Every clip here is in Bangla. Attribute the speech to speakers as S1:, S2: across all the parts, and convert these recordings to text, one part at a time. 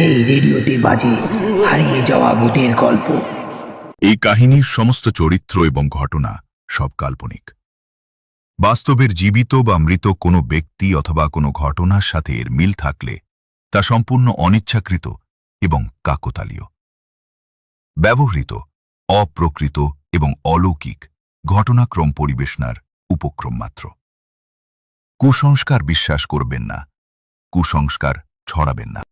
S1: এই রেডিওতে বাজে হারিয়ে যাওয়া ভূতের গল্প।
S2: এই কাহিনীর সমস্ত চরিত্র এবং ঘটনা সব কাল্পনিক। বাস্তবের জীবিত বা মৃত কোনো ব্যক্তি অথবা কোনো ঘটনার সাথে এর মিল থাকলে তা সম্পূর্ণ অনিচ্ছাকৃত এবং কাকতালীয়। ব্যবহৃত অপ্রকৃত এবং অলৌকিক ঘটনাক্রম পরিবেশনার উপক্রম মাত্র। কুসংস্কার বিশ্বাস করবেন না, কুসংস্কার ছড়াবেন না।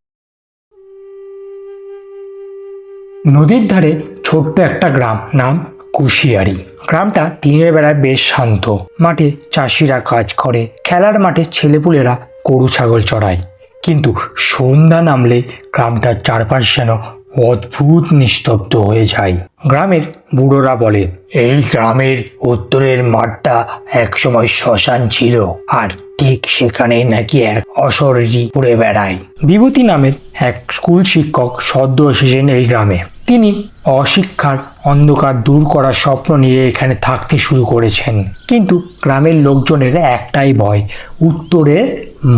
S3: নদীর ধারে ছোট্ট একটা গ্রাম, নাম কুশিয়ারি। গ্রামটা দিনের বেলায় বেশ শান্ত। মাঠে চাষিরা কাজ করে, খেলার মাঠে ছেলেপুলেরা গরু ছাগল চড়ায়। কিন্তু সন্ধ্যা নামলে গ্রামটার চারপাশ যেন অদ্ভুত নিস্তব্ধ হয়ে যায়। গ্রামের বুড়োরা বলে, এই গ্রামের উত্তরের মাঠটা একসময় শ্মশান ছিল, আর ঠিক সেখানে নাকি এক অশরীরী ঘুরে বেড়ায়। বিভূতি নামের এক স্কুল শিক্ষক সদ্য এসেছেন এই গ্রামে। তিনি অশিক্ষার অন্ধকার দূর করার স্বপ্ন নিয়ে এখানে থাকতে শুরু করেছেন। কিন্তু গ্রামের লোকজনের একটাই ভয়, উত্তরের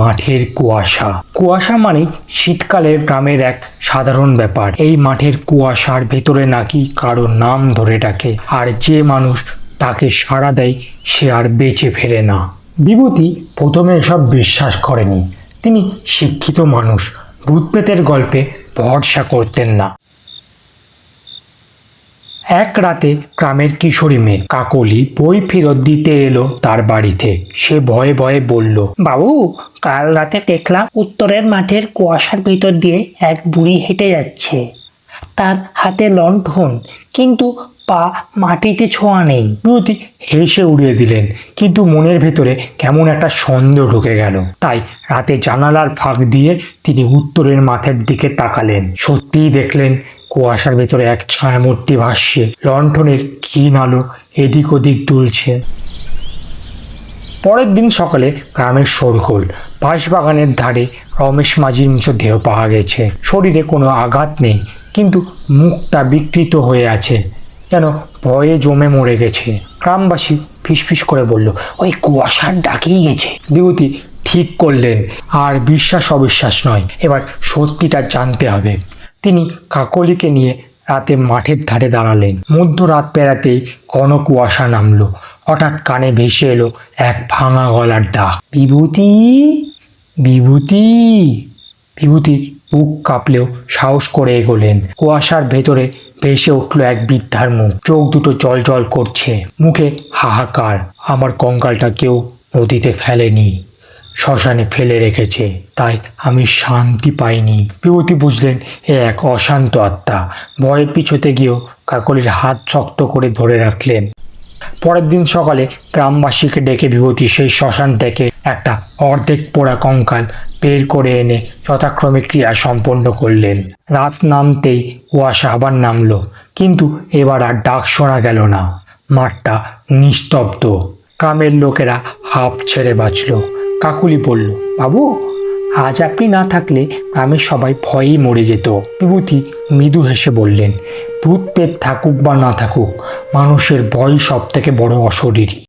S3: মাঠের কুয়াশা। কুয়াশা মানে শীতকালের গ্রামের এক সাধারণ ব্যাপার। এই মাঠের কুয়াশার ভেতরে নাকি কারো নাম ধরে ডাকে, আর যে মানুষ তাকে সাড়া দেয় সে আর বেঁচে ফেরে না। বিভূতি প্রথমে এসব বিশ্বাস করেনি। তিনি শিক্ষিত মানুষ, ভূতপ্রেতের গল্পে ভরসা করতেন না। এক রাতে গ্রামের কিশোরী মেয়ে কাকলি বই ফেরত দিতে এলো তার বাড়িতে। সে ভয়ে ভয়ে বলল,
S4: বাবু, কাল রাতে দেখলাম উত্তরের মাঠের কুয়াশার ভিতর দিয়ে এক বুড়ি হেঁটে যাচ্ছে। তার হাতে লণ্ঠন, কিন্তু পা মাটিতে ছোঁয়া নেই।
S3: বিভূতি হেসে উড়িয়ে দিলেন, কিন্তু মনের ভেতরে কেমন একটা সন্দেহ ঢুকে গেল। তাই রাতে জানালার ফাঁক দিয়ে তিনি উত্তরের মাঠের দিকে তাকালেন। সত্যিই দেখলেন কুয়াশার ভেতরে এক ছায়ামূর্তি ভাসছে, লণ্ঠনের ক্ষীণ আলো এদিক ওদিক দুলছে। পরের দিন সকালে গ্রামের শোরগোল। বাঁশবাগানের ধারে রমেশ মাঝির মৃতদেহ পাওয়া গেছে। শরীরে কোনো আঘাত নেই, কিন্তু মুখটা বিকৃত হয়ে আছে, যেন ভয়ে জমে মরে গেছে। গ্রামবাসী ফিসফিস করে বলল,
S4: ওই কুয়াশার ডাকেই গেছে।
S3: বিভূতি ঠিক করলেন আর বিশ্বাস অবিশ্বাস নয়, এবার সত্যিটা জানতে হবে। তিনি কাকলিকে নিয়ে রাতে মাঠের ধারে দাঁড়ালেন। মধ্যরাত পেরাতেই ঘন কুয়াশা নামলো। হঠাৎ কানে ভেসে এলো এক ভাঙা গলার ডাক, বিভূতি, বিভূতি। বিভূতির বুক কাঁপলেও সাহস করে এগোলেন। কুয়াশার ভেতরে ভেসে উঠল এক বৃদ্ধার মুখ, চোখ দুটো জল জল করছে, মুখে হাহাকার। আমার কঙ্কালটা কেউ নদীতে ফেলেনি, শ্মশানে ফেলে রেখেছে, তাই আমি শান্তি পাইনি। বিভূতি বুঝলেন এ এক অশান্ত আত্মা। ভয়ে পিছোতে গিয়েও কাকলির হাত শক্ত করে ধরে রাখলেন। পরের দিন সকালে গ্রামবাসীকে ডেকে বিভূতি সেই শ্মশান থেকে একটা অর্ধেক পোড়া কঙ্কাল বের করে এনে যথাক্রমে ক্রিয়া সম্পন্ন করলেন। রাত নামতেই কুয়াশা আবার নামলো, কিন্তু এবার আর ডাক শোনা গেল না। মাঠটা নিস্তব্ধ। গ্রামের লোকেরা হাঁপ ছেড়ে বাঁচল। কাকুলি বলল,
S4: বাবু, আজ আপনি না থাকলে গ্রামের সবাই ভয়েই মরে যেত।
S3: বিভূতি মৃদু হেসে বললেন, ভূত পেট থাকুক বা না থাকুক, মানুষের ভয় সব থেকে বড় অশরীরী।